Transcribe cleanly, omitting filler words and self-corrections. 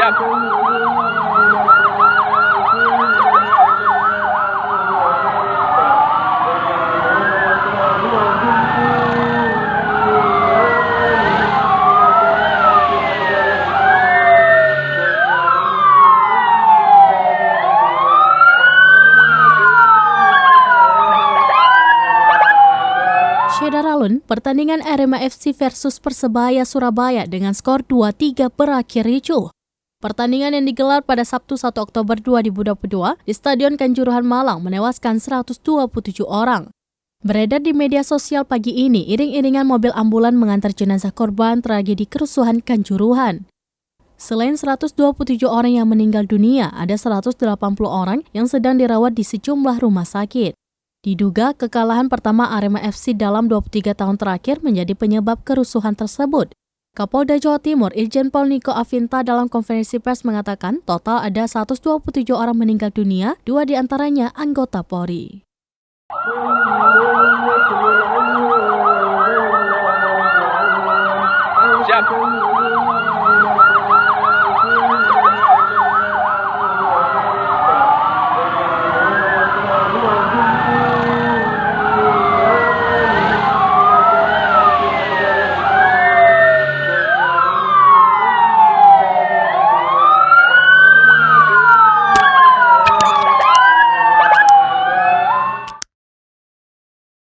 Siap. Syederalun, pertandingan Arema FC versus Persebaya Surabaya dengan skor 2-3 berakhir ricuh. Pertandingan yang digelar pada Sabtu 1 Oktober 2022 di Stadion Kanjuruhan Malang menewaskan 127 orang. Beredar di media sosial pagi ini, iring-iringan mobil ambulan mengantar jenazah korban tragedi kerusuhan Kanjuruhan. Selain 127 orang yang meninggal dunia, ada 180 orang yang sedang dirawat di sejumlah rumah sakit. Diduga kekalahan pertama Arema FC dalam 23 tahun terakhir menjadi penyebab kerusuhan tersebut. Kapolda Jawa Timur Irjen Pol Niko Afinta dalam konferensi pers mengatakan total ada 127 orang meninggal dunia, 2 diantaranya anggota Polri. Siap.